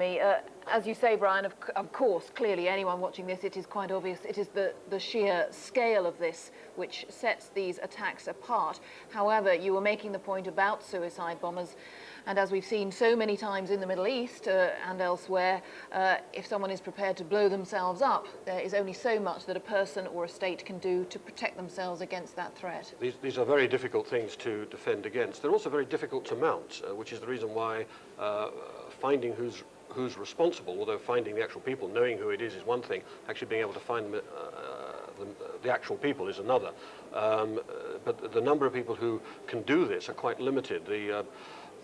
As you say, Brian, of course, clearly anyone watching this, it is quite obvious it is the sheer scale of this which sets these attacks apart. However, you were making the point about suicide bombers, and as we've seen so many times in the Middle East and elsewhere, if someone is prepared to blow themselves up, there is only so much that a person or a state can do to protect themselves against that threat. These are very difficult things to defend against. They're also very difficult to mount, which is the reason why finding who's responsible, although finding the actual people, knowing who it is one thing, actually being able to find the actual people is another. But the number of people who can do this are quite limited.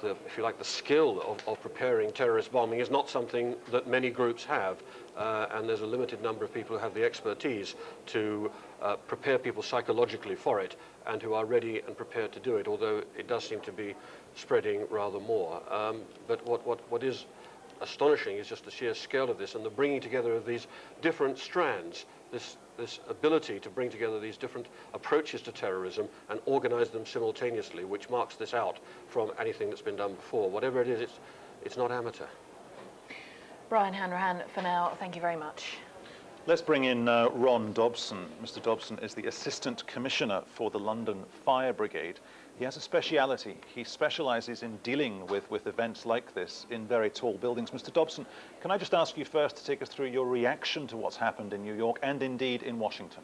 If you like, the skill of preparing terrorist bombing is not something that many groups have, and there's a limited number of people who have the expertise to prepare people psychologically for it and who are ready and prepared to do it, although it does seem to be spreading rather more. But what is astonishing is just the sheer scale of this and the bringing together of these different strands, this ability to bring together these different approaches to terrorism and organize them simultaneously, which marks this out from anything that's been done before. Whatever it is, it's not amateur. Brian Hanrahan, for now, thank you very much. Let's bring in Ron Dobson. Mr. Dobson is the Assistant Commissioner for the London Fire Brigade. He has a speciality. He specialises in dealing with events like this in very tall buildings. Mr. Dobson, can I just ask you first to take us through your reaction to what's happened in New York and indeed in Washington?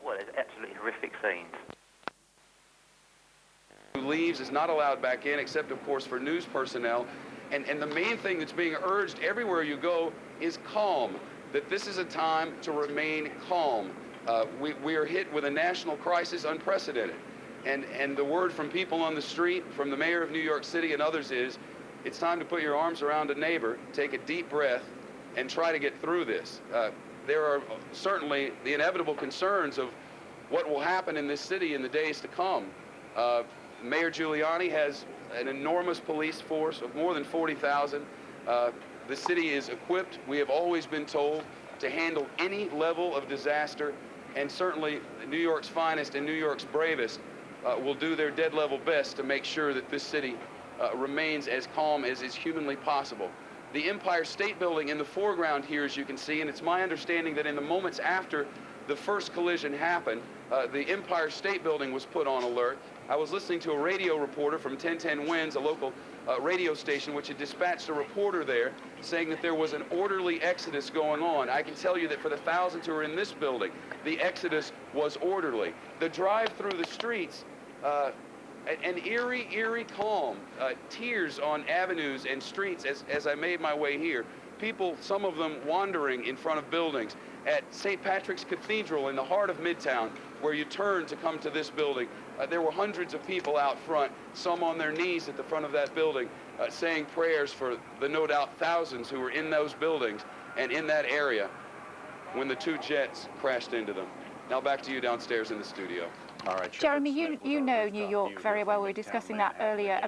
Well, it's absolutely horrific scenes. Who leaves is not allowed back in, except, of course, for news personnel. And the main thing that's being urged everywhere you go is calm, that this is a time to remain calm. We are hit with a national crisis unprecedented. And the word from people on the street, from the mayor of New York City and others is, it's time to put your arms around a neighbor, take a deep breath, and try to get through this. There are certainly the inevitable concerns of what will happen in this city in the days to come. Mayor Giuliani has an enormous police force of more than 40,000. The city is equipped, we have always been told, to handle any level of disaster, and certainly New York's finest and New York's bravest will do their dead level best to make sure that this city remains as calm as is humanly possible. The Empire State Building in the foreground here, as you can see, and it's my understanding that in the moments after the first collision happened, the Empire State Building was put on alert. I was listening to a radio reporter from 1010 Winds, a local radio station, which had dispatched a reporter there saying that there was an orderly exodus going on. I can tell you that for the thousands who are in this building, the exodus was orderly. The drive through the streets, an eerie calm, tears on avenues and streets as I made my way here. People, some of them wandering in front of buildings. At St. Patrick's Cathedral in the heart of Midtown, where you turn to come to this building, there were hundreds of people out front, some on their knees at the front of that building, saying prayers for the no doubt thousands who were in those buildings and in that area when the two jets crashed into them. Now back to you downstairs in the studio. All right, Jeremy, you know New York very well. We were discussing that earlier.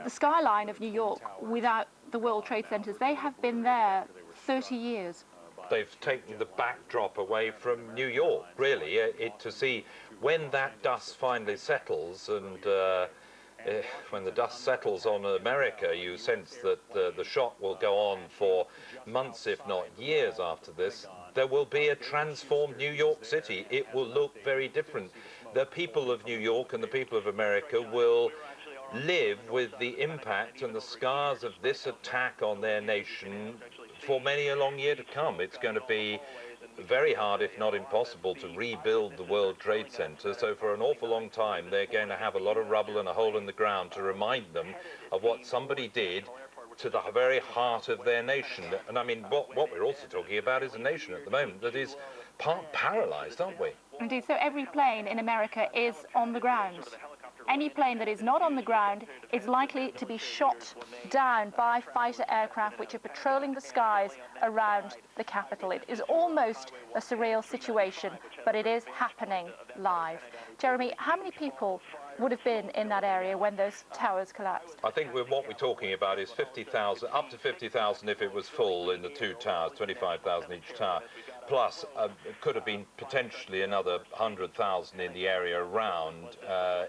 The skyline of New York without the World Trade Centers, they have been there 30 years. They've taken the backdrop away from New York, really, to see when that dust finally settles, and when the dust settles on America, you sense that the shock will go on for months, if not years after this. There will be a transformed New York City. It will look very different. The people of New York and the people of America will live with the impact and the scars of this attack on their nation for many a long year to come. It's going to be very hard, if not impossible, to rebuild the World Trade Center. So for an awful long time, they're going to have a lot of rubble and a hole in the ground to remind them of what somebody did to the very heart of their nation. And I mean, what we're also talking about is a nation at the moment that is part paralyzed, aren't we? Indeed, so every plane in America is on the ground. Any plane that is not on the ground is likely to be shot down by fighter aircraft which are patrolling the skies around the capital. It is almost a surreal situation, but it is happening live. Jeremy, how many people would have been in that area when those towers collapsed? I think what we're talking about is 50,000, up to 50,000 if it was full in the two towers, 25,000 each tower. Plus, it could have been potentially another 100,000 in the area around.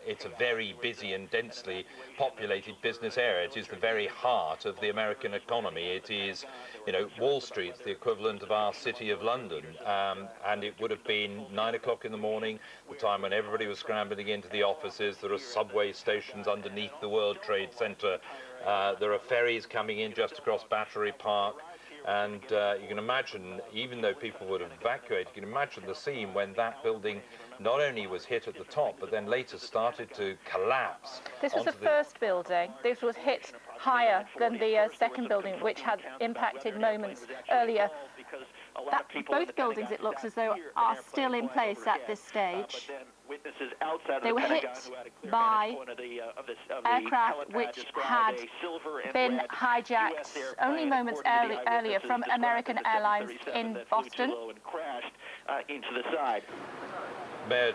It's a very busy and densely populated business area. It is the very heart of the American economy. It is, you know, Wall Street's the equivalent of our city of London. And it would have been 9 o'clock in the morning, the time when everybody was scrambling into the offices. There are subway stations underneath the World Trade Center. There are ferries coming in just across Battery Park. And you can imagine, even though people would have evacuated, you can imagine the scene when that building not only was hit at the top, but then later started to collapse. This was the first building. This was hit higher than the second building, which had impacted moments earlier. Both buildings, it looks as though, are still in place at this stage. They were hit by aircraft which had been hijacked only moments earlier from American Airlines in Boston. Mayor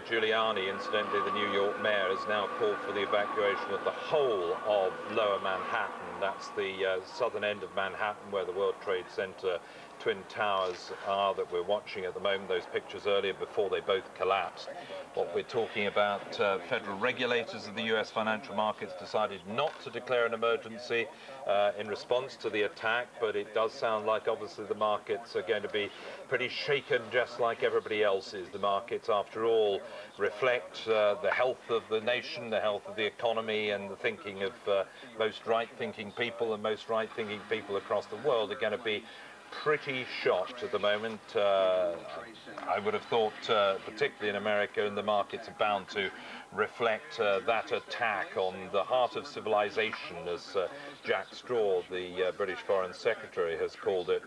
Giuliani, incidentally, the New York mayor, has now called for the evacuation of the whole of Lower Manhattan. That's the southern end of Manhattan, where the World Trade Center Twin Towers are that we're watching at the moment, those pictures earlier before they both collapsed. What we're talking about, federal regulators of the US financial markets decided not to declare an emergency in response to the attack, but it does sound like obviously the markets are going to be pretty shaken, just like everybody else is. The markets, after all, reflect the health of the nation, the health of the economy, and the thinking of most right-thinking people, and most right-thinking people across the world are going to be pretty shocked at the moment. I would have thought, particularly in America, and the markets are bound to reflect that attack on the heart of civilization, as Jack Straw, the British Foreign Secretary, has called it.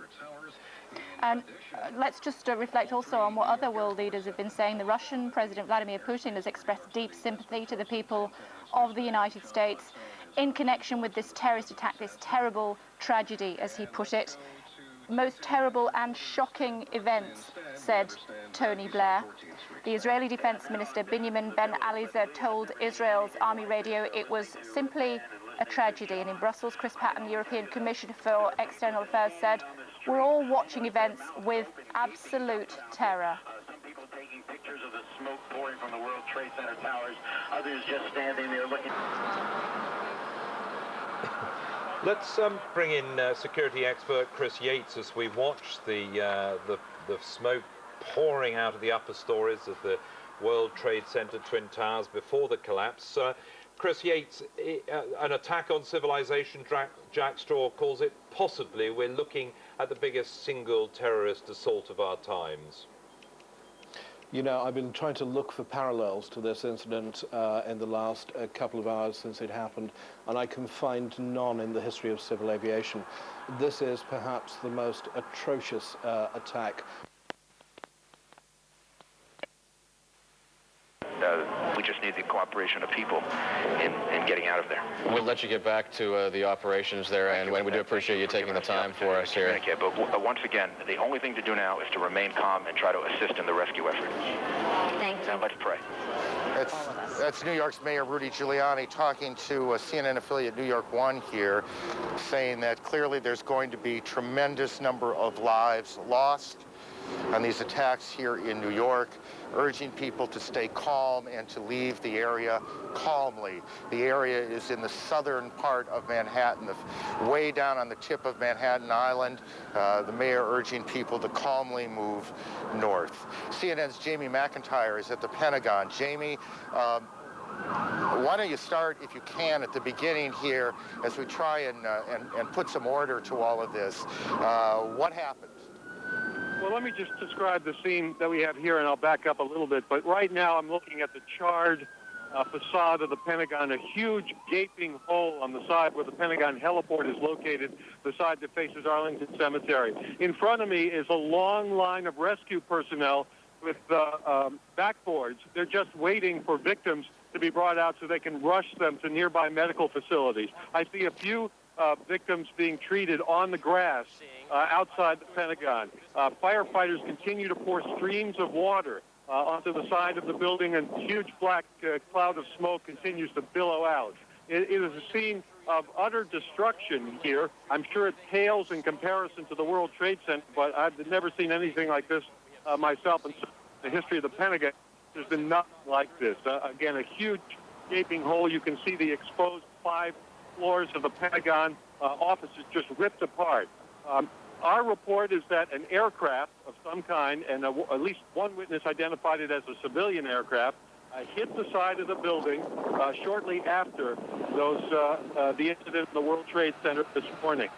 Let's just reflect also on what other world leaders have been saying. The Russian President Vladimir Putin has expressed deep sympathy to the people of the United States in connection with this terrorist attack, this terrible tragedy, as he put it. Most terrible and shocking events, said Tony Blair. The Israeli Defense Minister Benjamin Ben-Eliezer told Israel's Army Radio it was simply a tragedy. And in Brussels, Chris Patton, European Commissioner for External Affairs, said, "We're all watching events with absolute terror." Some people taking pictures of the smoke pouring from the World Trade Center towers, others just standing there looking. Let's bring in security expert Chris Yates as we watch the smoke pouring out of the upper stories of the World Trade Center Twin Towers before the collapse. Chris Yates, an attack on civilization, Jack Straw calls it. Possibly we're looking at the biggest single terrorist assault of our times. You know, I've been trying to look for parallels to this incident in the last couple of hours since it happened, and I can find none in the history of civil aviation. This is perhaps the most atrocious attack. We just need the cooperation of people in getting out of there. We'll let you get back to the operations there, and we do appreciate you taking the time for us here. But once again, the only thing to do now is to remain calm and try to assist in the rescue effort. Thank you. Now let's pray. That's New York's Mayor Rudy Giuliani talking to a CNN affiliate New York One here, saying that clearly there's going to be tremendous number of lives lost on these attacks here in New York, urging people to stay calm and to leave the area calmly. The area is in the southern part of Manhattan, way down on the tip of Manhattan Island. The mayor urging people to calmly move north. CNN's Jamie McIntyre is at the Pentagon. Jamie, why don't you start, if you can, at the beginning here as we try and put some order to all of this. What happened? Well, let me just describe the scene that we have here, and I'll back up a little bit. But right now I'm looking at the charred facade of the Pentagon, a huge gaping hole on the side where the Pentagon heliport is located, the side that faces Arlington Cemetery. In front of me is a long line of rescue personnel with backboards. They're just waiting for victims to be brought out so they can rush them to nearby medical facilities. I see a few victims being treated on the grass outside the Pentagon. Firefighters continue to pour streams of water onto the side of the building, and a huge black cloud of smoke continues to billow out. It is a scene of utter destruction here. I'm sure it pales in comparison to the World Trade Center, but I've never seen anything like this myself in the history of the Pentagon. There's been nothing like this. Again, a huge gaping hole. You can see the exposed 5 floors of the Pentagon offices just ripped apart. Our report is that an aircraft of some kind, and at least one witness identified it as a civilian aircraft, hit the side of the building shortly after the incident in the World Trade Center this morning.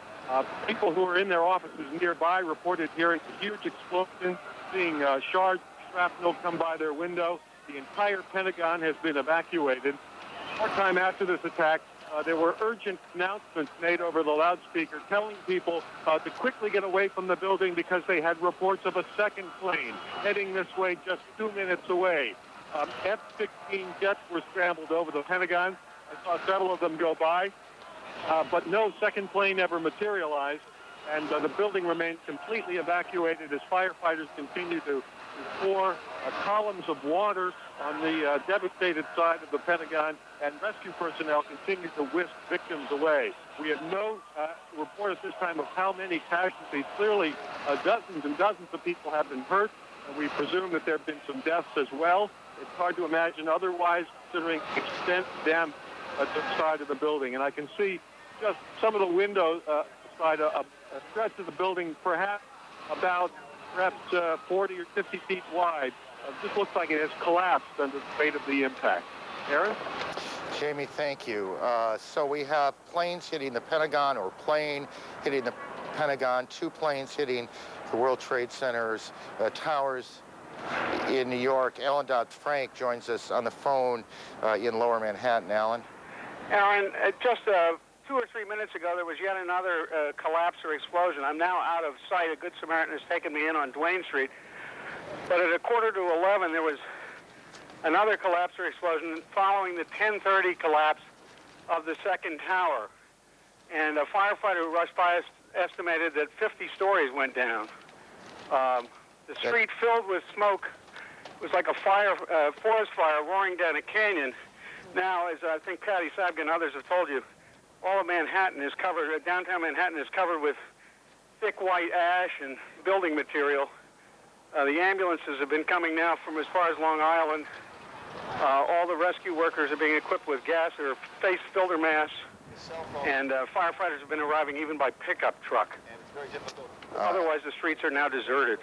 People who were in their offices nearby reported hearing a huge explosion, seeing shards of shrapnel come by their window. The entire Pentagon has been evacuated. Short time after this attack, there were urgent announcements made over the loudspeaker telling people to quickly get away from the building because they had reports of a second plane heading this way just 2 minutes away. F-16 jets were scrambled over the Pentagon. I saw several of them go by, but no second plane ever materialized, and the building remains completely evacuated as firefighters continue to pour columns of water on the devastated side of the Pentagon, and rescue personnel continue to whisk victims away. We have no report at this time of how many casualties. Clearly, dozens and dozens of people have been hurt, and we presume that there have been some deaths as well. It's hard to imagine otherwise, considering extent damage at the side of the building. And I can see just some of the windows side, a stretch of the building, perhaps 40 or 50 feet wide. This looks like it has collapsed under the weight of the impact. Aaron? Jamie, thank you. So we have planes hitting the Pentagon, or plane hitting the Pentagon, 2 planes hitting the World Trade Center's towers in New York. Alan Dodd-Frank joins us on the phone in Lower Manhattan. Alan? Aaron, just 2 or 3 minutes ago, there was yet another collapse or explosion. I'm now out of sight. A Good Samaritan has taken me in on Duane Street. But at 11:15, there was another collapse or explosion following the 10:30 collapse of the second tower. And a firefighter who rushed by us estimated that 50 stories went down. The street filled with smoke. It was like a forest fire roaring down a canyon. Now, as I think Patty Sabga and others have told you, all of Manhattan is covered, downtown Manhattan is covered with thick white ash and building material. The ambulances have been coming now from as far as Long Island. All the rescue workers are being equipped with gas or face filter masks. And firefighters have been arriving even by pickup truck. Otherwise, the streets are now deserted.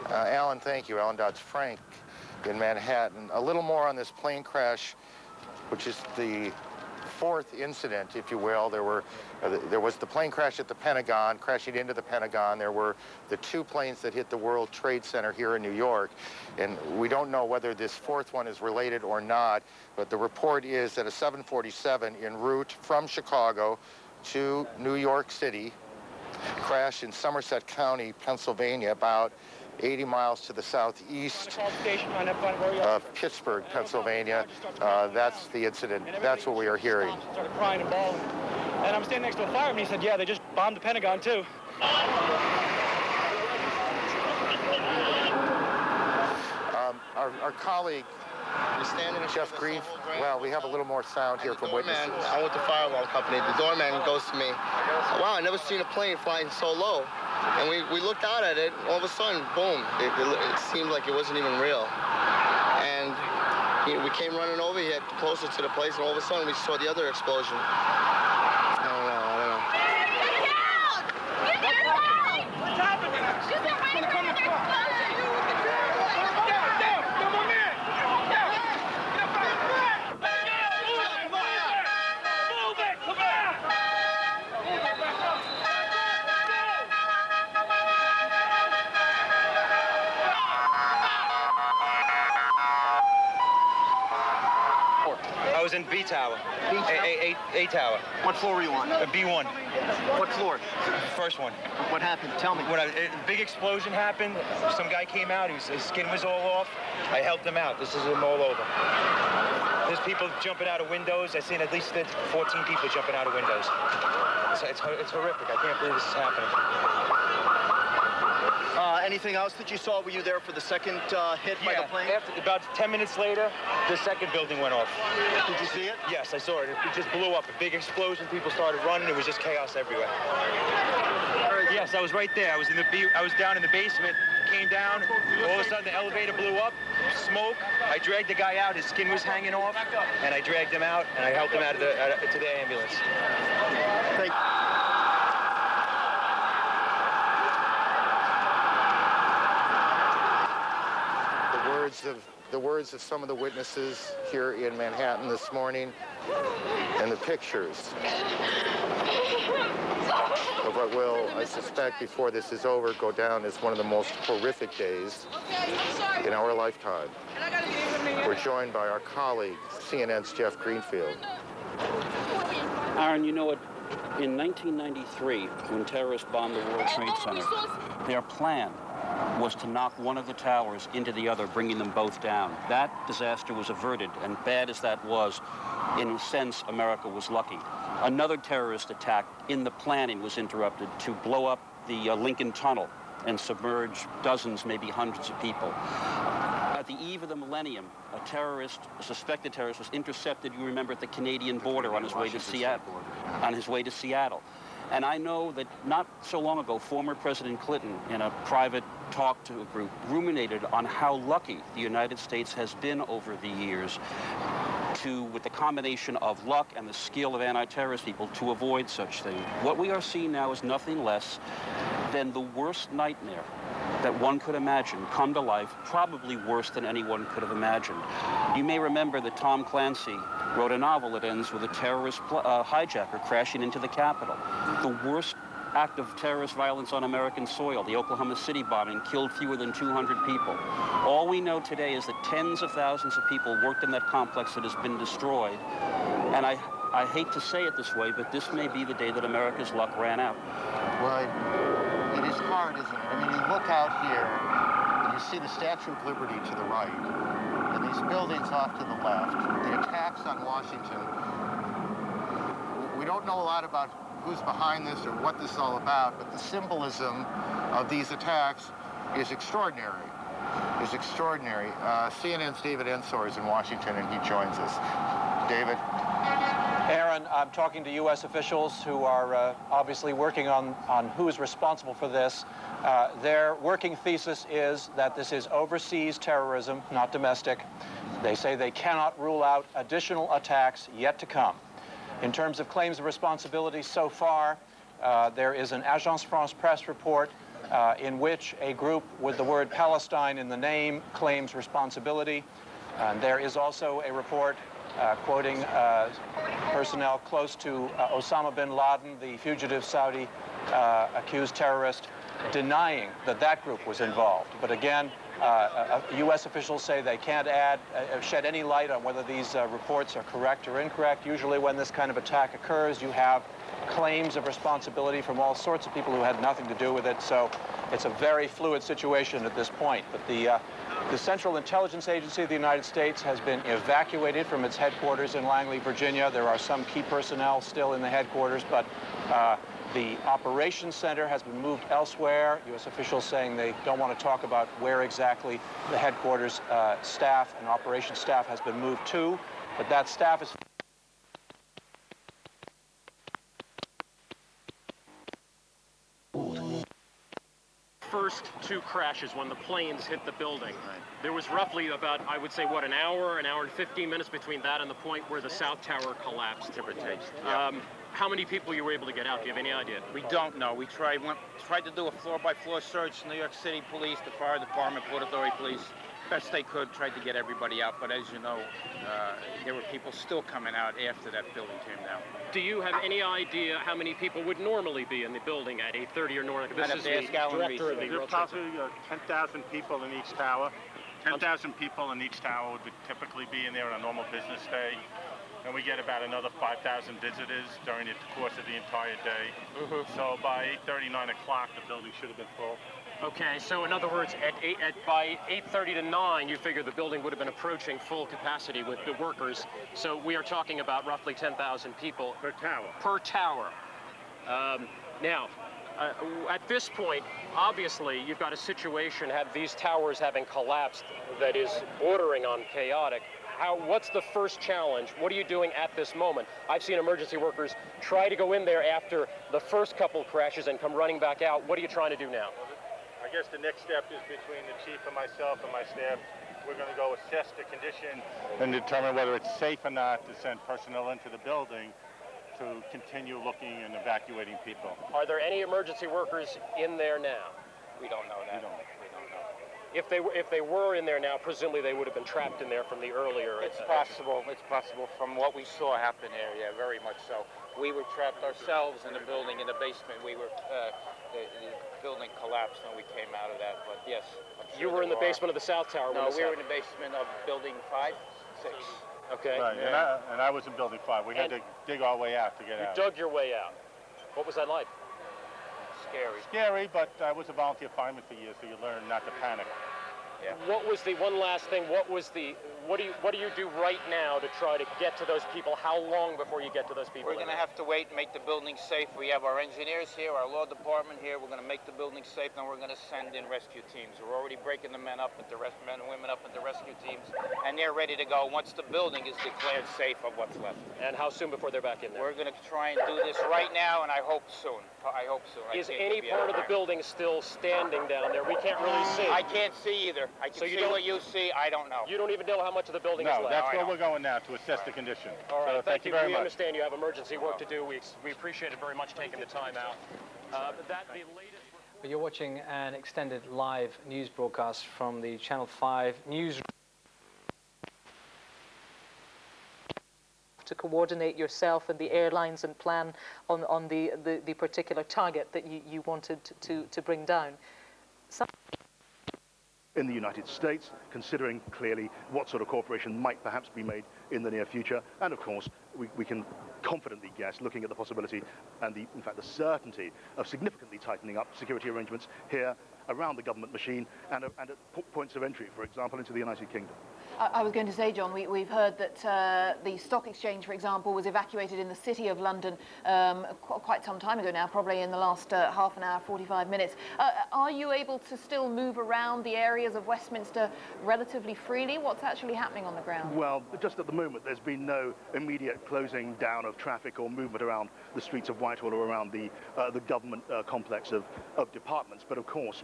Alan, thank you. Alan Dodd-Frank in Manhattan. A little more on this plane crash, which is the 4th incident, if you will. There was the plane crash at the Pentagon, crashing into the Pentagon. There were the 2 planes that hit the World Trade Center here in New York. And we don't know whether this 4th one is related or not, but the report is that a 747 en route from Chicago to New York City crashed in Somerset County, Pennsylvania, about 80 miles to the southeast of Pittsburgh, Pennsylvania. That's the incident. That's what we are hearing. Started crying and bawling. And I'm standing next to a fireman. He said, yeah, they just bombed the Pentagon, too. Our colleague, Jeff Grief, well, we have a little more sound here from witnesses. I'm with the fire alarm company. The doorman goes to me, wow, I never seen a plane flying so low. And we looked out at it, all of a sudden, boom, it seemed like it wasn't even real. And we came running over here closer to the place, and all of a sudden we saw the other explosion. I don't know. Get down! What's happening? She's not right around the explosion! I was in B Tower. A Tower. What floor were you on? B1. What floor? First one. What happened? Tell me. When a big explosion happened, some guy came out, his skin was all off. I helped him out. This is him all over. There's people jumping out of windows. I've seen at least 14 people jumping out of windows. It's horrific. I can't believe this is happening. Anything else that you saw? Were you there for the second hit by the plane? After, about 10 minutes later, the second building went off. Did you see it? Yes, I saw it. It just blew up. A big explosion. People started running. It was just chaos everywhere. Yes, I was right there. I was down in the basement. Came down. All of a sudden, the elevator blew up. Smoke. I dragged the guy out. His skin was hanging off, and I dragged him out, and I helped him out of to the ambulance. Thank you. The words of some of the witnesses here in Manhattan this morning, and the pictures of what will, I suspect, before this is over, go down as one of the most horrific days in our lifetime. We're joined by our colleague, CNN's Jeff Greenfield. Aaron, you know what? In 1993, when terrorists bombed the World Trade Center, their plan was to knock one of the towers into the other, bringing them both down. That disaster was averted, and bad as that was, in a sense, America was lucky. Another terrorist attack in the planning was interrupted to blow up the Lincoln Tunnel and submerge dozens, maybe hundreds of people. At the eve of the millennium, a suspected terrorist, was intercepted, you remember, at the Canadian border on his way to Seattle. And I know that not so long ago, former President Clinton, in a private talk to a group, ruminated on how lucky the United States has been over the years with the combination of luck and the skill of anti-terrorist people, to avoid such things. What we are seeing now is nothing less than the worst nightmare that one could imagine come to life, probably worse than anyone could have imagined. You may remember that Tom Clancy wrote a novel that ends with a terrorist hijacker crashing into the Capitol. The worst act of terrorist violence on American soil, the Oklahoma City bombing, killed fewer than 200 people. All we know today is that tens of thousands of people worked in that complex that has been destroyed. And I hate to say it this way, but this may be the day that America's luck ran out. Well, it is hard, isn't it? I mean, you look out here, and you see the Statue of Liberty to the right, and these buildings off to the left, the attacks on Washington. We don't know a lot about who's behind this or what this is all about, but the symbolism of these attacks is extraordinary. CNN's David Ensor is in Washington, and he joins us. David? Aaron, I'm talking to U.S. officials who are obviously working on who is responsible for this. Their working thesis is that this is overseas terrorism, not domestic. They say they cannot rule out additional attacks yet to come. In terms of claims of responsibility so far, there is an Agence France-Presse report in which a group with the word Palestine in the name claims responsibility. And there is also a report quoting personnel close to Osama bin Laden, the fugitive Saudi accused terrorist, denying that that group was involved. But again, U.S. officials say they can't shed any light on whether these reports are correct or incorrect. Usually when this kind of attack occurs, you have claims of responsibility from all sorts of people who had nothing to do with it. So it's a very fluid situation at this point. But the Central Intelligence Agency of the United States has been evacuated from its headquarters in Langley, Virginia. There are some key personnel still in the headquarters, but the operations center has been moved elsewhere. U.S. officials saying they don't want to talk about where exactly the headquarters staff and operations staff has been moved to, but that staff is... First two crashes when the planes hit the building. There was roughly about, I would say, what, an hour and 15 minutes between that and the point where the South Tower collapsed, give or take. How many people you were able to get out? Do you have any idea? We don't know. We tried to do a floor-by-floor search. New York City Police, the Fire Department, Port Authority Police, best they could, tried to get everybody out. But as you know, there were people still coming out after that building came down. Do you have any idea how many people would normally be in the building at 8:30 or north? This is the director of the There's probably 10,000 people in each tower. 10,000 people in each tower would typically be in there on a normal business day. And we get about another 5,000 visitors during the course of the entire day. So by 8:30, 9 o'clock, the building should have been full. Okay, so in other words, by 8:30 to 9, you figure the building would have been approaching full capacity with the workers. So we are talking about roughly 10,000 people. Per tower. Per tower. Now, At this point, obviously, you've got a situation, have these towers having collapsed, that is bordering on chaotic. What's the first challenge? What are you doing at this moment? I've seen emergency workers try to go in there after the first couple crashes and come running back out. What are you trying to do now? I guess the next step is between the chief and myself and my staff. We're going to go assess the condition and determine whether it's safe or not to send personnel into the building to continue looking and evacuating people. Are there any emergency workers in there now? We don't know that. We don't know. If they were in there now, presumably they would have been trapped in there from the earlier. It's possible. It's possible from what we saw happen there. Yeah, very much so. We were trapped ourselves in the building in the basement. We were the building collapsed and we came out of that. But yes, you were in the basement of the South Tower. No, we were in the basement of building 5, 6. Okay. Right, yeah. and I was in building 5. We had to dig our way out to get out. You dug your way out. What was that like? Scary. Scary, but I was a volunteer fireman for years, so you learn not to panic. Yeah. What was the one last thing? What do you do right now to try to get to those people? How long before you get to those people? We're going to have to wait and make the building safe. We have our engineers here, our law department here. We're going to make the building safe, and we're going to send in rescue teams. We're already breaking the men and women up into rescue teams, and they're ready to go once the building is declared safe of what's left. And how soon before they're back in there? We're going to try and do this right now, and I hope soon. I hope soon. Is any part of the building still standing down there? We can't really see. I can't see either. I can see what you see. I don't know. You don't even know how much of the building is left. No, that's where we're going now, to assess the condition. All right, so thank you very much. We understand you have emergency work to do. We appreciate it very much taking the time out. You're watching an extended live news broadcast from the Channel 5 newsroom. To coordinate yourself and the airlines and plan on the particular target that you wanted to bring down. In the United States, considering clearly what sort of cooperation might perhaps be made in the near future. And of course, we can confidently guess, looking at the possibility and in fact the certainty of significantly tightening up security arrangements here around the government machine and at points of entry, for example, into the United Kingdom. I was going to say, John, we've heard that the stock exchange, for example, was evacuated in the city of London quite some time ago now, probably in the last half an hour, 45 minutes. Are you able to still move around the areas of Westminster relatively freely? What's actually happening on the ground? Well, just at the moment, there's been no immediate closing down of traffic or movement around the streets of Whitehall or around the government complex of departments. But of course,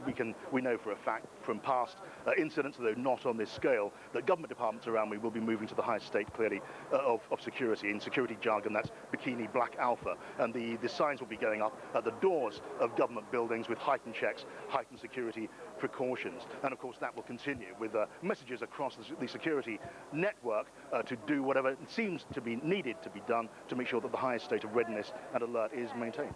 we know for a fact from past incidents, though not on this scale, that government departments around me will be moving to the highest state, clearly, of security. In security jargon, that's Bikini Black Alpha. And the signs will be going up at the doors of government buildings with heightened checks, heightened security precautions. And of course, that will continue with messages across the security network to do whatever seems to be needed to be done to make sure that the highest state of readiness and alert is maintained.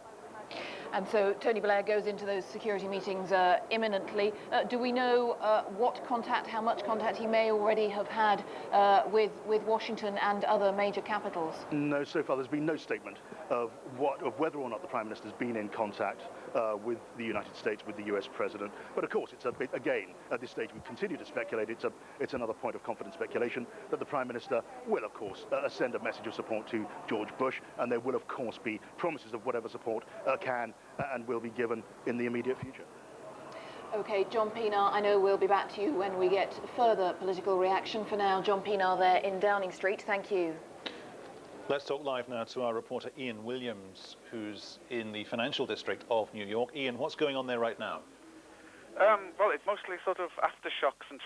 And so Tony Blair goes into those security meetings imminently. Do we know what contact, how much contact he may already have had with Washington and other major capitals? No, so far there's been no statement of whether or not the Prime Minister's been in contact with the United States, with the US President. But of course, it's a bit, again, at this stage we continue to speculate. It's another point of confident speculation that the Prime Minister will, of course, send a message of support to George Bush, and there will, of course, be promises of whatever support can and will be given in the immediate future. Okay, John Pienaar, I know we'll be back to you when we get further political reaction. For now, John Pienaar there in Downing Street. Thank you. Let's talk live now to our reporter Ian Williams, who's in the financial district of New York. Ian, what's going on there right now? Well, it's mostly sort of aftershocks and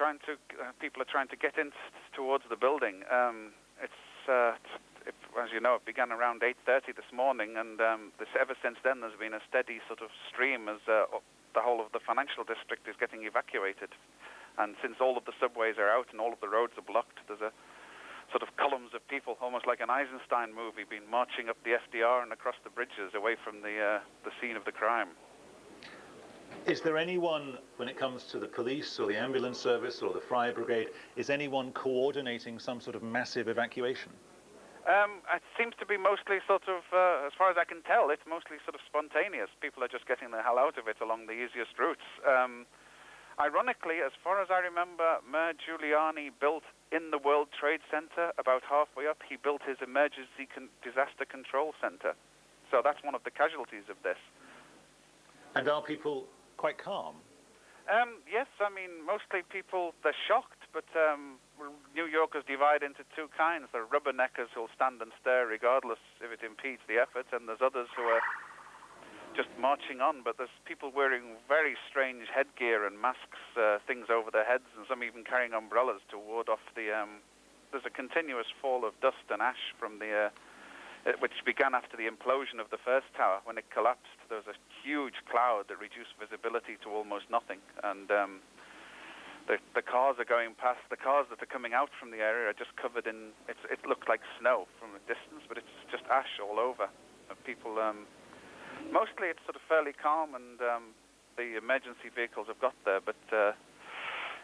people are trying to get in towards the building. As you know, it began around 8:30 this morning, and ever since then there's been a steady sort of stream as the whole of the financial district is getting evacuated. And since all of the subways are out and all of the roads are blocked, there's a sort of columns of people, almost like an Eisenstein movie, been marching up the FDR and across the bridges away from the scene of the crime. Is there anyone, when it comes to the police or the ambulance service or the fire brigade, is anyone coordinating some sort of massive evacuation? It seems to be mostly sort of, as far as I can tell, it's mostly sort of spontaneous. People are just getting the hell out of it along the easiest routes. Ironically, as far as I remember, Mayor Giuliani built in the World Trade Center, about halfway up, he built his emergency disaster control center. So that's one of the casualties of this. And are people quite calm? Yes, I mean, mostly people, they're shocked, but New Yorkers divide into two kinds. There are rubberneckers who'll stand and stare regardless if it impedes the effort, and there's others who are just marching on, but there's people wearing very strange headgear and masks, things over their heads, and some even carrying umbrellas to ward off the... there's a continuous fall of dust and ash from the... which began after the implosion of the first tower. When it collapsed, there was a huge cloud that reduced visibility to almost nothing, and the cars are going past. The cars that are coming out from the area are just covered in... It looks like snow from a distance, but it's just ash all over. People... mostly it's sort of fairly calm, and the emergency vehicles have got there, but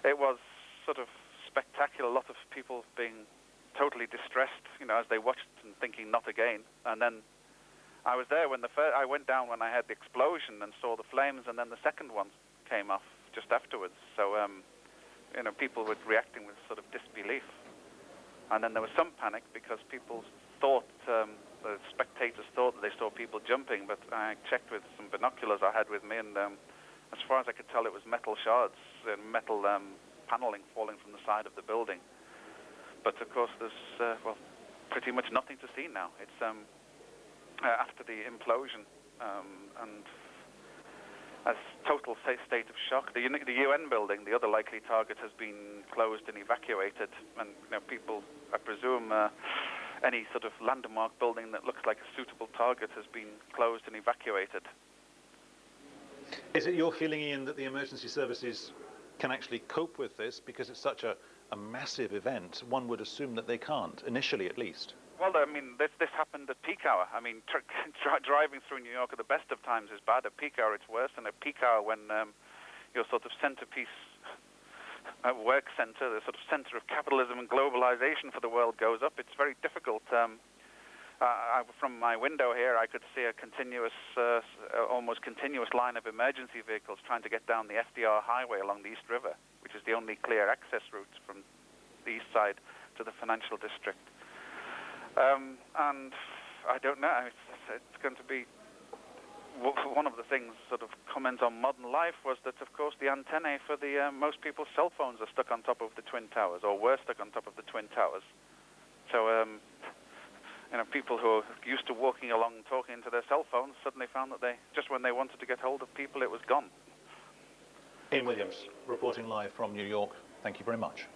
it was sort of spectacular. A lot of people being totally distressed, you know, as they watched and thinking not again. And then I was there when I went down when I had the explosion and saw the flames, and then the second one came off just afterwards. So, you know, people were reacting with sort of disbelief. And then there was some panic because people thought, the spectators thought that they saw people jumping, but I checked with some binoculars I had with me, and as far as I could tell, it was metal shards and metal paneling falling from the side of the building. But of course, there's well, pretty much nothing to see now. It's after the implosion and a total state of shock. The UN building, the other likely target, has been closed and evacuated, and you know, people, I presume, any sort of landmark building that looks like a suitable target has been closed and evacuated. Is it your feeling, Ian, that the emergency services can actually cope with this because it's such a massive event? One would assume that they can't, initially at least. Well, I mean, this happened at peak hour. I mean, driving through New York at the best of times is bad. At peak hour, it's worse. And at peak hour, when your sort of centerpiece work center, the sort of center of capitalism and globalization for the world goes up, it's very difficult. From my window here, I could see a continuous, almost continuous line of emergency vehicles trying to get down the FDR highway along the East River, which is the only clear access route from the east side to the financial district. And I don't know, it's going to be... One of the things, sort of comments on modern life, was that, of course, the antennae for the most people's cell phones are stuck on top of the Twin Towers, or were stuck on top of the Twin Towers. So, you know, people who are used to walking along and talking to their cell phones suddenly found that just when they wanted to get hold of people, it was gone. Ian Williams, reporting live from New York. Thank you very much.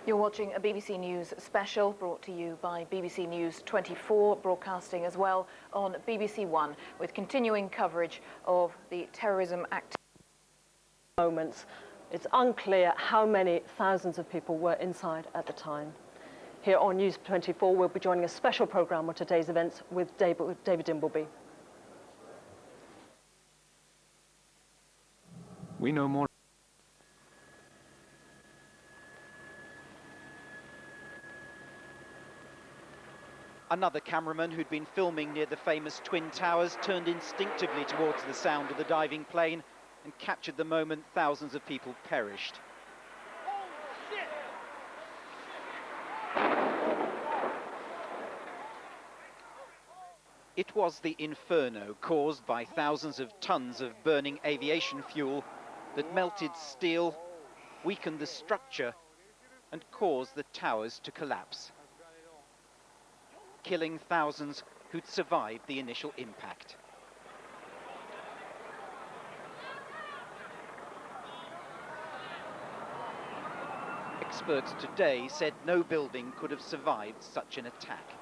You're watching a BBC News special brought to you by BBC News 24, broadcasting as well on BBC One, with continuing coverage of the terrorism activity. Moments. It's unclear how many thousands of people were inside at the time. Here on News 24, we'll be joining a special programme on today's events with David Dimbleby. We know more. Another cameraman who'd been filming near the famous Twin Towers turned instinctively towards the sound of the diving plane and captured the moment thousands of people perished. It was the inferno caused by thousands of tons of burning aviation fuel that melted steel, weakened the structure, and caused the towers to collapse, killing thousands who'd survived the initial impact. Experts today said no building could have survived such an attack.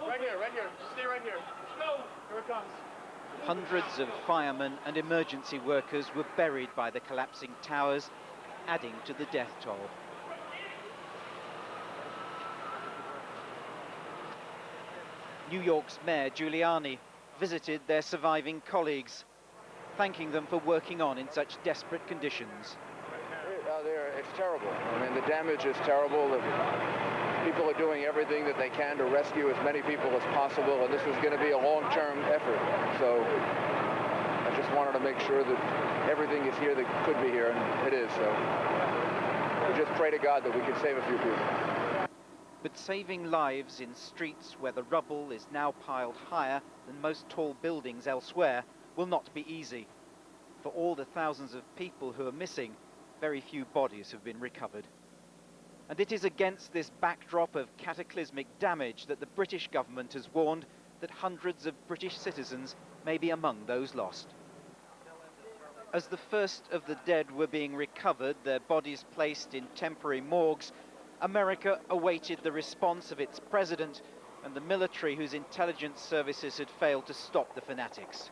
Right here, stay right here. Go! Here it comes. Hundreds of firemen and emergency workers were buried by the collapsing towers, adding to the death toll. New York's Mayor Giuliani visited their surviving colleagues, thanking them for working on in such desperate conditions. It's terrible. I mean, the damage is terrible. People are doing everything that they can to rescue as many people as possible, and this is going to be a long-term effort. So I just wanted to make sure that everything is here that could be here, and it is. So we just pray to God that we can save a few people. But saving lives in streets where the rubble is now piled higher than most tall buildings elsewhere will not be easy. For all the thousands of people who are missing, very few bodies have been recovered. And it is against this backdrop of cataclysmic damage that the British government has warned that hundreds of British citizens may be among those lost. As the first of the dead were being recovered, their bodies placed in temporary morgues, America awaited the response of its president and the military whose intelligence services had failed to stop the fanatics.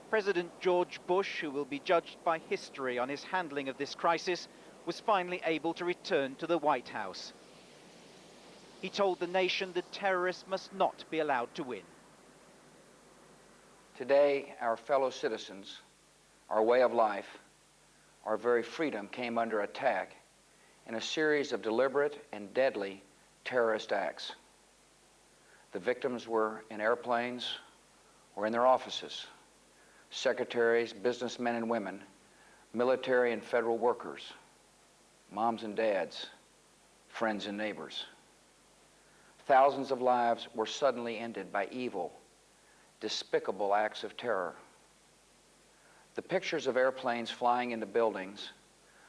President George Bush, who will be judged by history on his handling of this crisis, was finally able to return to the White House. He told the nation that terrorists must not be allowed to win. Today, our fellow citizens, our way of life, our very freedom came under attack in a series of deliberate and deadly terrorist acts. The victims were in airplanes or in their offices, secretaries, businessmen and women, military and federal workers, moms and dads, friends and neighbors. Thousands of lives were suddenly ended by evil, despicable acts of terror. The pictures of airplanes flying into buildings,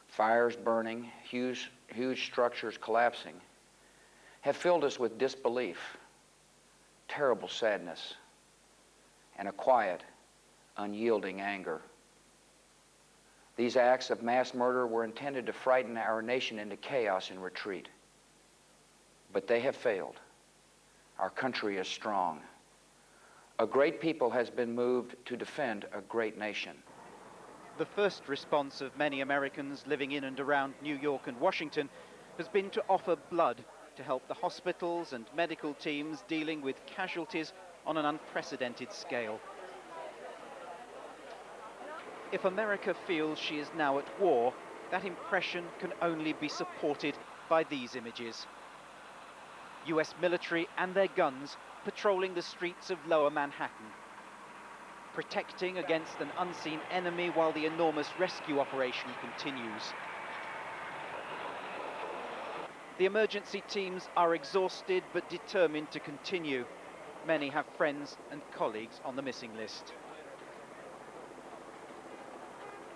fires burning, huge structures collapsing, have filled us with disbelief, terrible sadness, and a quiet, unyielding anger. These acts of mass murder were intended to frighten our nation into chaos and retreat. But they have failed. Our country is strong. A great people has been moved to defend a great nation. The first response of many Americans living in and around New York and Washington has been to offer blood to help the hospitals and medical teams dealing with casualties on an unprecedented scale. If America feels she is now at war, that impression can only be supported by these images. US military and their guns patrolling the streets of Lower Manhattan, protecting against an unseen enemy while the enormous rescue operation continues. The emergency teams are exhausted but determined to continue. Many have friends and colleagues on the missing list.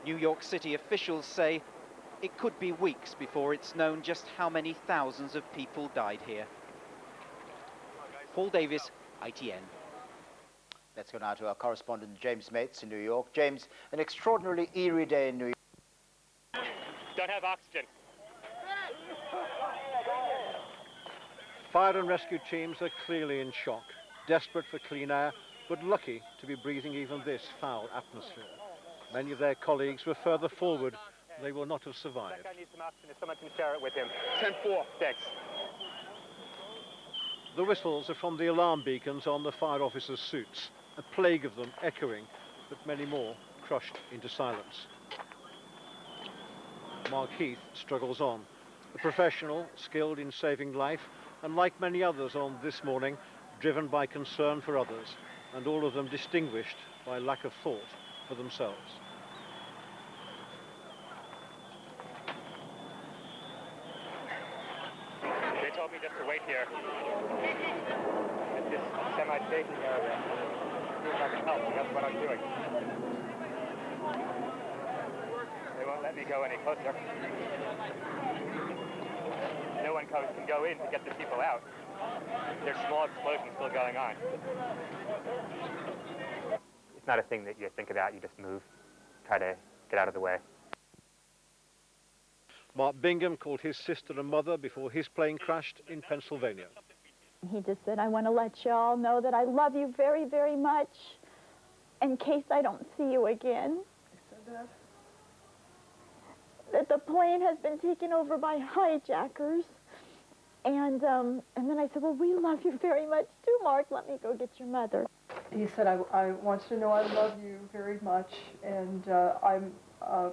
New York City officials say it could be weeks before it's known just how many thousands of people died here. Paul Davis, ITN. Let's go now to our correspondent James Mates in New York. James, an extraordinarily eerie day in New York. Don't have oxygen. Fire and rescue teams are clearly in shock, desperate for clean air, but lucky to be breathing even this foul atmosphere. Many of their colleagues were further forward. They will not have survived. That guy needs some oxygen if someone can share it with him. 10-4. Thanks. The whistles are from the alarm beacons on the fire officers' suits, a plague of them echoing, but many more crushed into silence. Mark Heath struggles on, a professional skilled in saving life, and like many others on this morning, driven by concern for others, and all of them distinguished by lack of thought for themselves. They told me just to wait here at this semi-staging area. See if I can help, and that's what I'm doing. They won't let me go any closer. No one can go in to get the people out. There's small explosions still going on. It's not a thing that you think about, you just move, try to get out of the way. Mark Bingham called his sister and mother before his plane crashed in Pennsylvania. He just said, I want to let you all know that I love you very, very much in case I don't see you again. He said that the plane has been taken over by hijackers. And then I said, well, we love you very much too, Mark. Let me go get your mother. He said, I want you to know I love you very much, and I'm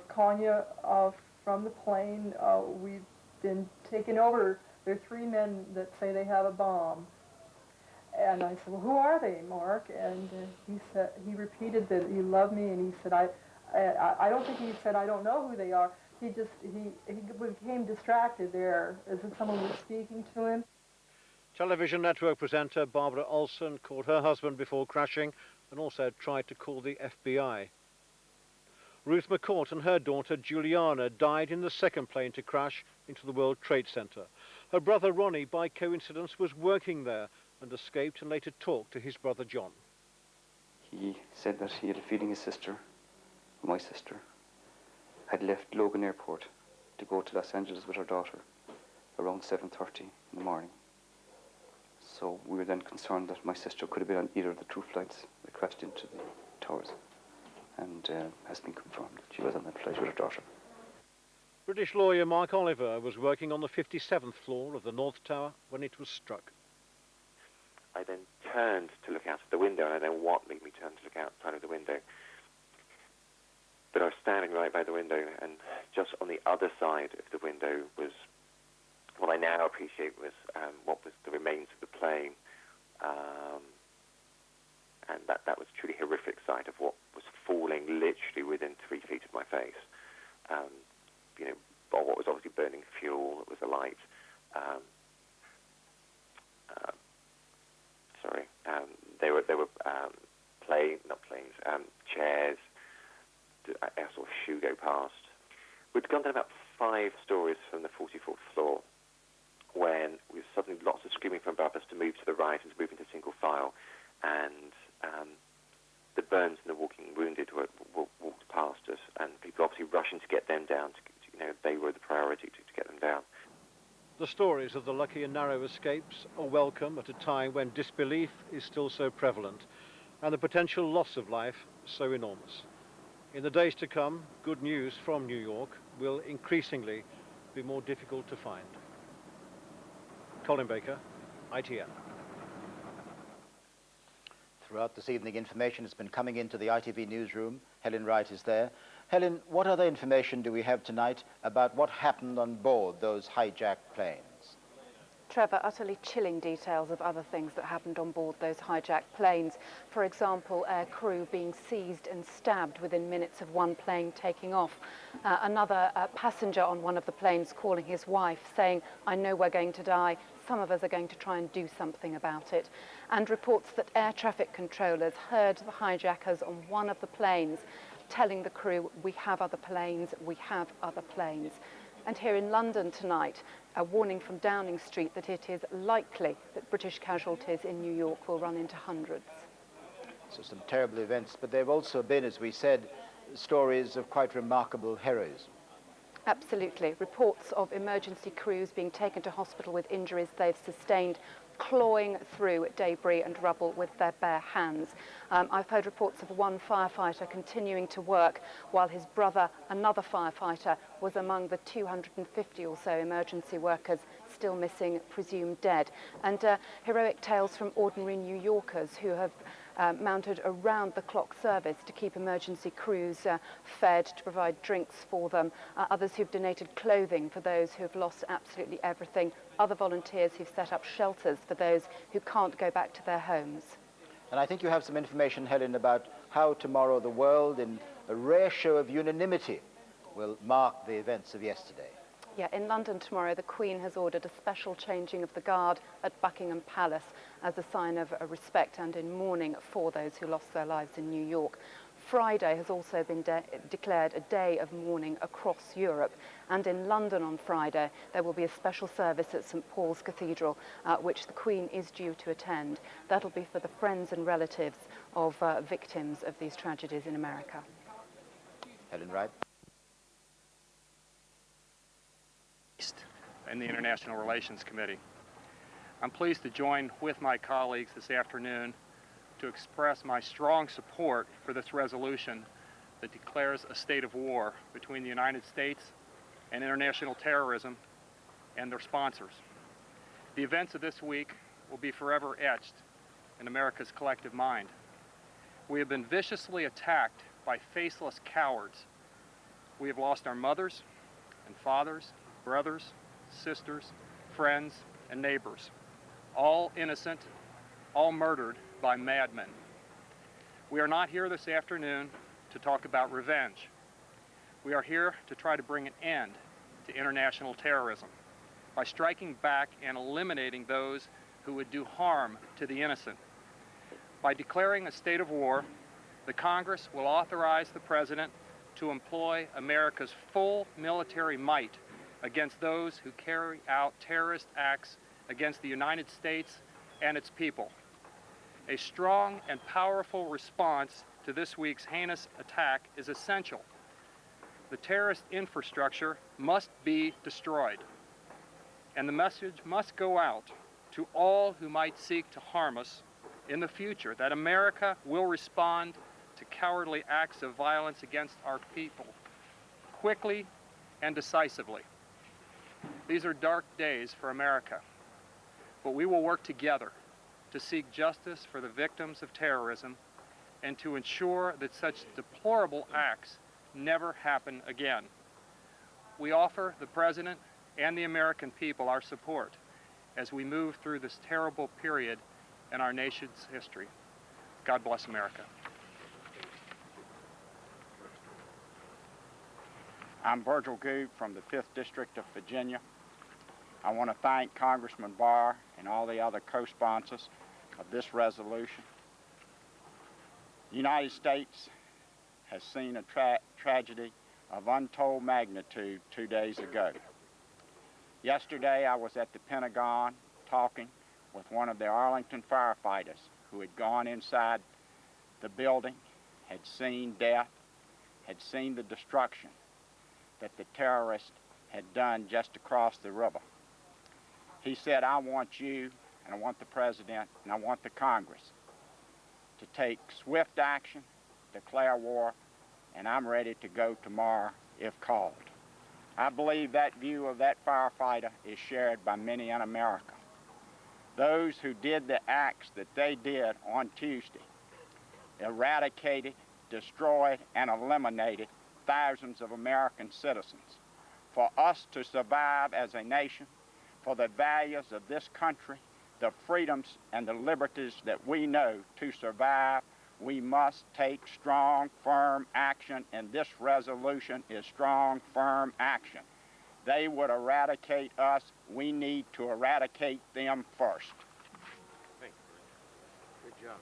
calling you from the plane. We've been taken over. There are 3 men that say they have a bomb. And I said, well, who are they, Mark? And he repeated that he loved me, and he said, I don't think he said, I don't know who they are. he became distracted there, as if someone was speaking to him. Television network presenter Barbara Olson called her husband before crashing and also tried to call the FBI. Ruth McCourt and her daughter Juliana died in the second plane to crash into the World Trade Center. Her brother Ronnie, by coincidence, was working there and escaped and later talked to his brother John. He said that he had a feeling his sister, my sister, had left Logan Airport to go to Los Angeles with her daughter around 7:30 in the morning. So we were then concerned that my sister could have been on either of the two flights that crashed into the towers, and has been confirmed that she was on that flight with her daughter. British lawyer Mark Oliver was working on the 57th floor of the North Tower when it was struck. I then turned to look out of the window, and I don't know what made me turn to look outside of the window. But I was standing right by the window, and just on the other side of the window was what I now appreciate was what was the remains of the plane. And that was a truly horrific sight of what was falling literally within 3 feet of my face. You know, or what was obviously burning fuel, it was alight. There were chairs. I saw a shoe go past. We'd gone down about 5 stories from the 44th floor when we were suddenly lots of screaming from above us to move to the right and to move into single file, and the burns and the walking wounded walked past us, and people obviously rushing to get them down. They were the priority to get them down. The stories of the lucky and narrow escapes are welcome at a time when disbelief is still so prevalent and the potential loss of life so enormous. In the days to come, good news from New York will increasingly be more difficult to find. Colin Baker, ITN. Throughout this evening, information has been coming into the ITV newsroom. Helen Wright is there. Helen, what other information do we have tonight about what happened on board those hijacked planes? Trevor, utterly chilling details of other things that happened on board those hijacked planes. For example, air crew being seized and stabbed within minutes of one plane taking off. Another passenger on one of the planes calling his wife, saying, "I know we're going to die. Some of us are going to try and do something about it." And reports that air traffic controllers heard the hijackers on one of the planes telling the crew, "We have other planes, we have other planes." And here in London tonight, a warning from Downing Street that it is likely that British casualties in New York will run into hundreds. So some terrible events, but there have also been, as we said, stories of quite remarkable heroism. Absolutely. Reports of emergency crews being taken to hospital with injuries they've sustained, clawing through debris and rubble with their bare hands. I've heard reports of one firefighter continuing to work while his brother, another firefighter, was among the 250 or so emergency workers still missing, presumed dead. And heroic tales from ordinary New Yorkers who have mounted around-the-clock service to keep emergency crews fed, to provide drinks for them, others who've donated clothing for those who have lost absolutely everything, other volunteers who've set up shelters for those who can't go back to their homes. And I think you have some information, Helen, about how tomorrow the world, in a rare show of unanimity, will mark the events of yesterday. Yeah, in London tomorrow, the Queen has ordered a special changing of the guard at Buckingham Palace as a sign of respect and in mourning for those who lost their lives in New York. Friday has also been declared a day of mourning across Europe, and in London on Friday there will be a special service at St Paul's Cathedral, which the Queen is due to attend. That'll be for the friends and relatives of victims of these tragedies in America. Helen Wright. And the International Relations Committee. I'm pleased to join with my colleagues this afternoon to express my strong support for this resolution that declares a state of war between the United States and international terrorism and their sponsors. The events of this week will be forever etched in America's collective mind. We have been viciously attacked by faceless cowards. We have lost our mothers and fathers, brothers, sisters, friends, and neighbors, all innocent, all murdered by madmen. We are not here this afternoon to talk about revenge. We are here to try to bring an end to international terrorism by striking back and eliminating those who would do harm to the innocent. By declaring a state of war, the Congress will authorize the President to employ America's full military might against those who carry out terrorist acts against the United States and its people. A strong and powerful response to this week's heinous attack is essential. The terrorist infrastructure must be destroyed, and the message must go out to all who might seek to harm us in the future that America will respond to cowardly acts of violence against our people quickly and decisively. These are dark days for America, but we will work together to seek justice for the victims of terrorism and to ensure that such deplorable acts never happen again. We offer the President and the American people our support as we move through this terrible period in our nation's history. God bless America. I'm Virgil Goode from the 5th District of Virginia. I want to thank Congressman Barr and all the other co-sponsors of this resolution. The United States has seen a tragedy of untold magnitude 2 days ago. Yesterday, I was at the Pentagon talking with one of the Arlington firefighters who had gone inside the building, had seen death, had seen the destruction that the terrorists had done just across the river. He said, I want you, and I want the President, and I want the Congress to take swift action, declare war, and I'm ready to go tomorrow if called. I believe that view of that firefighter is shared by many in America. Those who did the acts that they did on Tuesday eradicated, destroyed, and eliminated thousands of American citizens. For us to survive as a nation, for the values of this country, the freedoms and the liberties that we know to survive, we must take strong, firm action, and this resolution is strong, firm action. They would eradicate us. We need to eradicate them first. Thank you. Good job.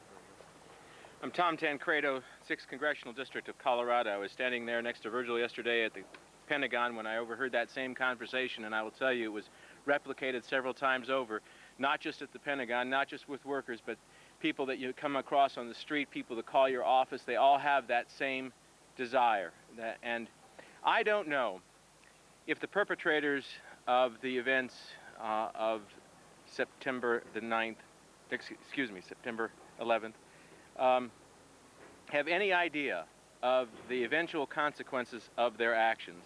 I'm Tom Tancredo, 6th Congressional District of Colorado. I was standing there next to Virgil yesterday at the Pentagon when I overheard that same conversation, and I will tell you it was replicated several times over, not just at the Pentagon, not just with workers, but people that you come across on the street, people that call your office. They all have that same desire. And I don't know if the perpetrators of the events of September the 9th, September 11th, have any idea of the eventual consequences of their actions.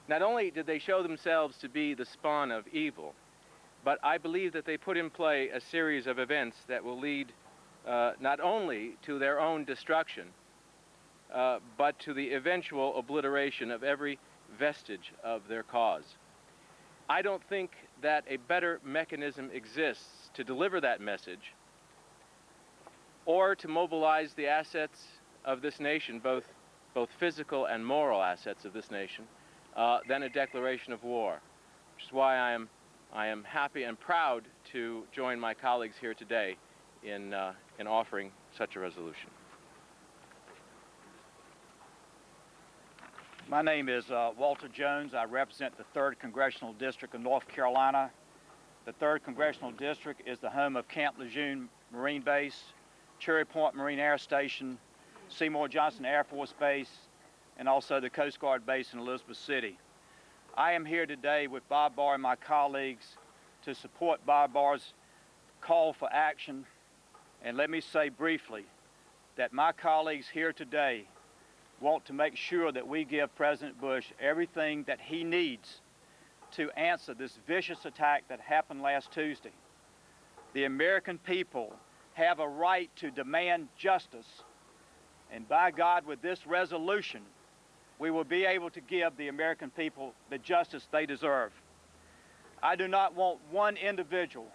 Not only did they show themselves to be the spawn of evil, but I believe that they put in play a series of events that will lead not only to their own destruction, but to the eventual obliteration of every vestige of their cause. I don't think that a better mechanism exists to deliver that message or to mobilize the assets of this nation, both physical and moral assets of this nation, than a declaration of war, which is why I am happy and proud to join my colleagues here today in offering such a resolution. My name is Walter Jones. I represent the 3rd Congressional District of North Carolina. The 3rd Congressional District is the home of Camp Lejeune Marine Base, Cherry Point Marine Air Station, Seymour Johnson Air Force Base, and also the Coast Guard Base in Elizabeth City. I am here today with Bob Barr and my colleagues to support Bob Barr's call for action. And let me say briefly that my colleagues here today want to make sure that we give President Bush everything that he needs to answer this vicious attack that happened last Tuesday. The American people have a right to demand justice, and by God, with this resolution, we will be able to give the American people the justice they deserve. I do not want one individual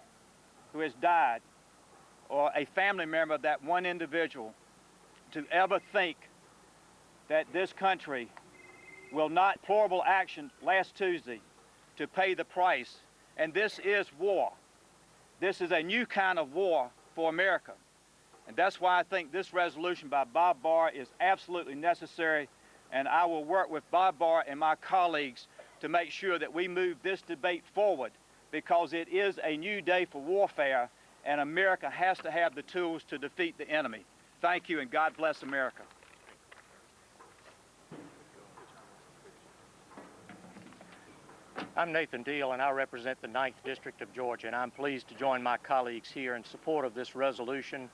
who has died or a family member of that one individual to ever think that this country will not deplorable action last Tuesday to pay the price, and this is war. This is a new kind of war for America. And that's why I think this resolution by Bob Barr is absolutely necessary, and I will work with Bob Barr and my colleagues to make sure that we move this debate forward, because it is a new day for warfare, and America has to have the tools to defeat the enemy. Thank you, and God bless America. I'm Nathan Deal, and I represent the 9th District of Georgia, and I'm pleased to join my colleagues here in support of this resolution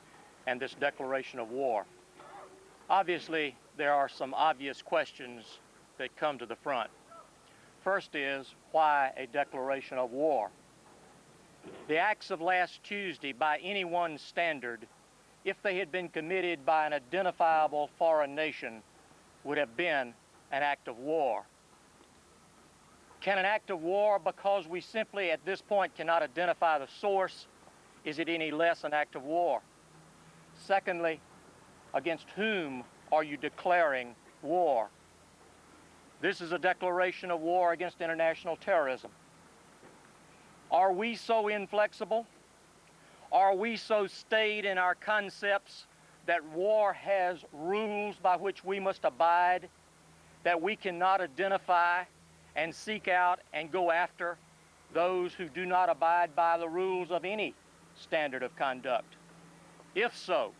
and this declaration of war. Obviously, there are some obvious questions that come to the front. First is, why a declaration of war? The acts of last Tuesday, by anyone's standard, if they had been committed by an identifiable foreign nation, would have been an act of war. Can an act of war, because we simply at this point cannot identify the source, is it any less an act of war? Secondly, against whom are you declaring war? This is a declaration of war against international terrorism. Are we so inflexible? Are we so staid in our concepts that war has rules by which we must abide, that we cannot identify and seek out and go after those who do not abide by the rules of any standard of conduct? If so,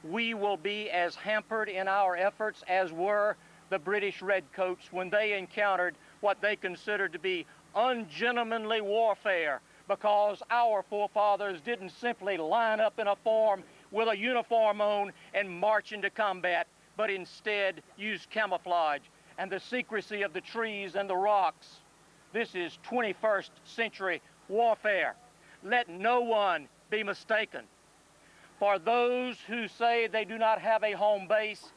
we will be as hampered in our efforts as were the British Redcoats when they encountered what they considered to be ungentlemanly warfare, because our forefathers didn't simply line up in a form with a uniform on and march into combat, but instead used camouflage and the secrecy of the trees and the rocks. This is 21st century warfare. Let no one be mistaken. For those who say they do not have a home base,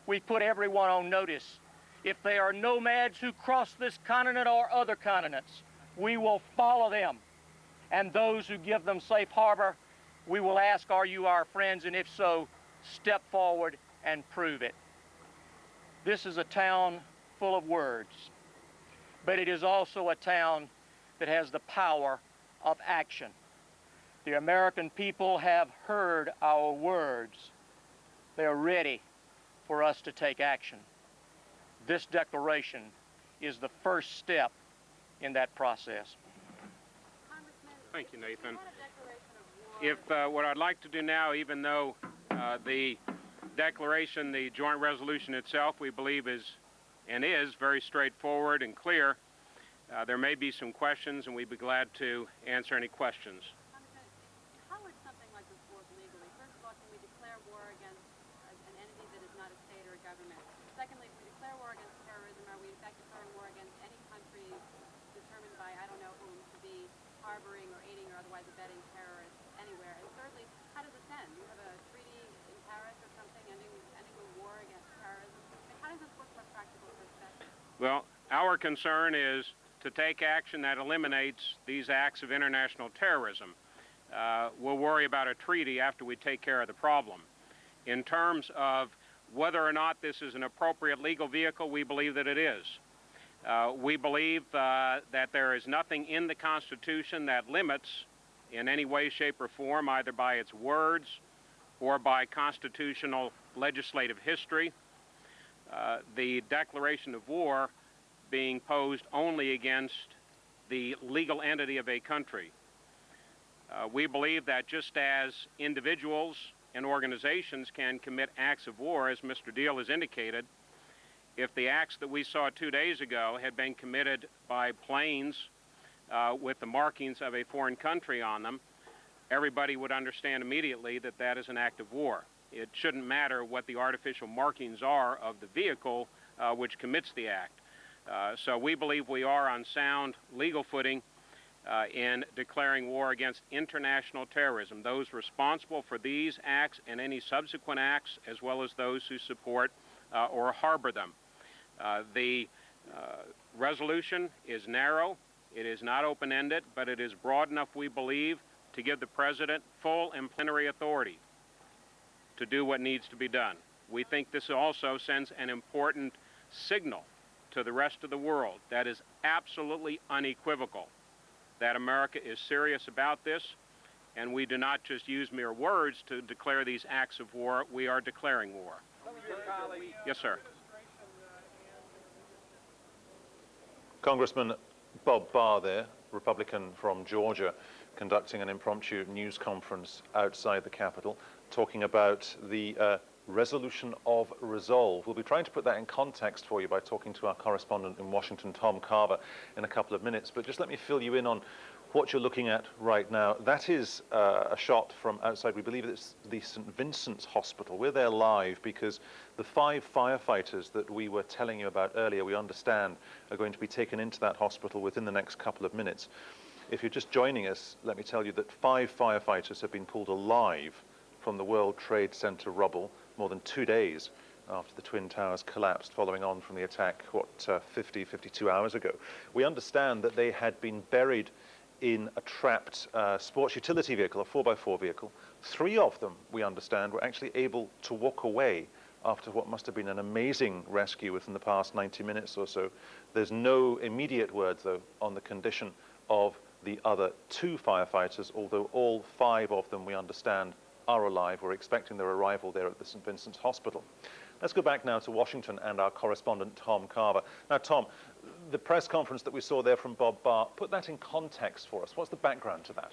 we put everyone on notice. If they are nomads who cross this continent or other continents, we will follow them. And those who give them safe harbor, we will ask, are you our friends? And if so, step forward and prove it. This is a town full of words, but it is also a town that has the power of action. The American people have heard our words. They are ready for us to take action. This declaration is the first step in that process. Thank you, Nathan. If what I'd like to do now, even though the declaration, the joint resolution itself, we believe is very straightforward and clear, there may be some questions, and we'd be glad to answer any questions. How would something like this work legally? First of all, can we declare war against an entity that is not a state or a government? Secondly, if we declare war against terrorism, are we in fact declaring war against any country determined by I don't know whom to be harboring or aiding or otherwise abetting terrorists anywhere? And thirdly, how does this end? Do you have a treaty in Paris or something ending the war against terrorism? And how does this work from a practical perspective? Well, our concern is to take action that eliminates these acts of international terrorism. We'll worry about a treaty after we take care of the problem. In terms of whether or not this is an appropriate legal vehicle, we believe that it is. We believe that there is nothing in the Constitution that limits in any way, shape, or form, either by its words or by constitutional legislative history, the declaration of war being posed only against the legal entity of a country. We believe that just as individuals and organizations can commit acts of war, as Mr. Deal has indicated, if the acts that we saw 2 days ago had been committed by planes with the markings of a foreign country on them, everybody would understand immediately that that is an act of war. It shouldn't matter what the artificial markings are of the vehicle which commits the act. So we believe we are on sound legal footing in declaring war against international terrorism, those responsible for these acts and any subsequent acts, as well as those who support or harbor them. The resolution is narrow, it is not open-ended, but it is broad enough, we believe, to give the President full and plenary authority to do what needs to be done. We think this also sends an important signal to the rest of the world that is absolutely unequivocal, that America is serious about this, and we do not just use mere words to declare these acts of war. We are declaring war. Yes, sir. Congressman Bob Barr there, Republican from Georgia, conducting an impromptu news conference outside the Capitol, talking about the resolution of resolve. We'll be trying to put that in context for you by talking to our correspondent in Washington, Tom Carver, in a couple of minutes. But just let me fill you in on what you're looking at right now. That is a shot from outside. We believe it's the St. Vincent's Hospital. We're there live because the 5 firefighters that we were telling you about earlier, we understand, are going to be taken into that hospital within the next couple of minutes. If you're just joining us, let me tell you that 5 firefighters have been pulled alive from the World Trade Center rubble more than 2 days after the Twin Towers collapsed, following on from the attack, 52 hours ago. We understand that they had been buried in a trapped sports utility vehicle, a 4x4 vehicle. 3 of them, we understand, were actually able to walk away after what must have been an amazing rescue within the past 90 minutes or so. There's no immediate word, though, on the condition of the other 2 firefighters, although all 5 of them, we understand, are alive. We're expecting their arrival there at the St. Vincent's Hospital. Let's go back now to Washington and our correspondent, Tom Carver. Now, Tom, the press conference that we saw there from Bob Barr, put that in context for us. What's the background to that?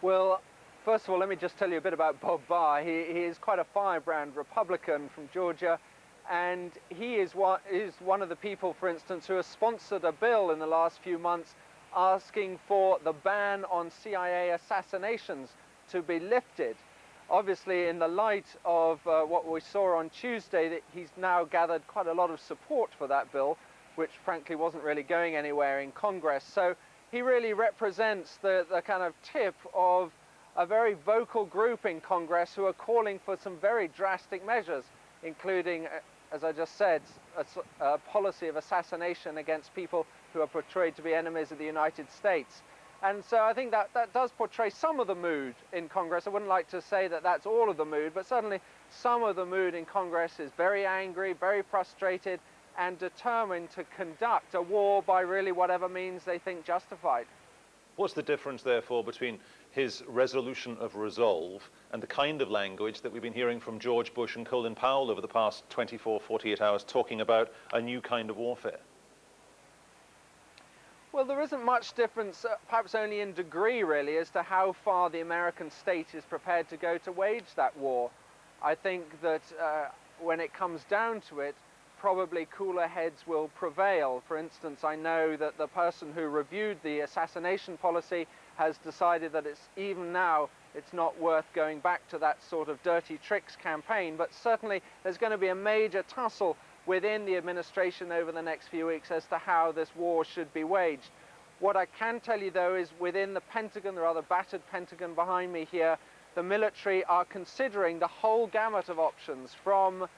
Well, first of all, let me just tell you a bit about Bob Barr. He is quite a firebrand Republican from Georgia, and he is one of the people, for instance, who has sponsored a bill in the last few months asking for the ban on CIA assassinations to be lifted. Obviously, in the light of what we saw on Tuesday, that he's now gathered quite a lot of support for that bill, which frankly wasn't really going anywhere in Congress. So he really represents the kind of tip of a very vocal group in Congress who are calling for some very drastic measures, including, as I just said, a policy of assassination against people who are portrayed to be enemies of the United States. And so I think that does portray some of the mood in Congress. I wouldn't like to say that that's all of the mood, but certainly some of the mood in Congress is very angry, very frustrated, and determined to conduct a war by really whatever means they think justified. What's the difference, therefore, between his resolution of resolve and the kind of language that we've been hearing from George Bush and Colin Powell over the past 24, 48 hours, talking about a new kind of warfare? Well, there isn't much difference, perhaps only in degree, really, as to how far the American state is prepared to go to wage that war. I think that when it comes down to it, probably cooler heads will prevail. For instance, I know that the person who reviewed the assassination policy has decided that even now it's not worth going back to that sort of dirty tricks campaign, but certainly there's going to be a major tussle within the administration over the next few weeks as to how this war should be waged. What I can tell you, though, is within the Pentagon, the rather battered Pentagon behind me here, the military are considering the whole gamut of options, from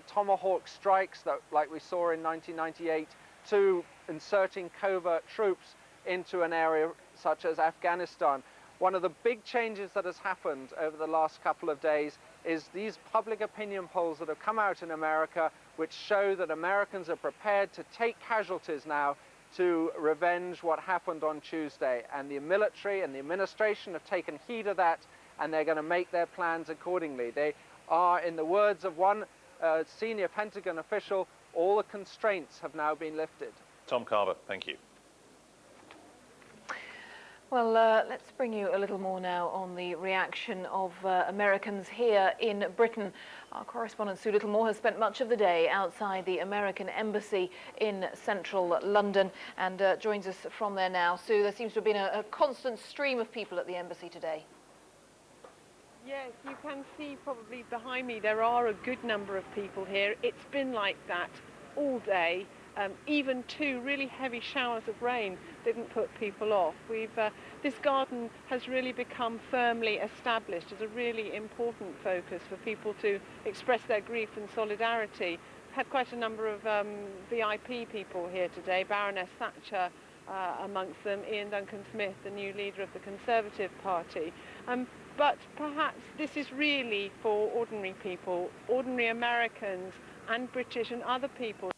Tomahawk strikes, that, like we saw in 1998, to inserting covert troops into an area such as Afghanistan. One of the big changes that has happened over the last couple of days is these public opinion polls that have come out in America, which show that Americans are prepared to take casualties now to revenge what happened on Tuesday. And the military and the administration have taken heed of that, and they're going to make their plans accordingly. They are, in the words of one senior Pentagon official, all the constraints have now been lifted. Tom Carver, thank you. Well, let's bring you a little more now on the reaction of Americans here in Britain. Our correspondent Sue Littlemore has spent much of the day outside the American Embassy in central London and joins us from there now. Sue, there seems to have been a constant stream of people at the embassy today. Yes, you can see probably behind me there are a good number of people here. It's been like that all day. Even 2 really heavy showers of rain didn't put people off. This garden has really become firmly established as a really important focus for people to express their grief and solidarity. Had quite a number of VIP people here today. Baroness Thatcher amongst them Ian Duncan Smith, the new leader of the Conservative Party. But perhaps this is really for ordinary people, ordinary Americans and British and other people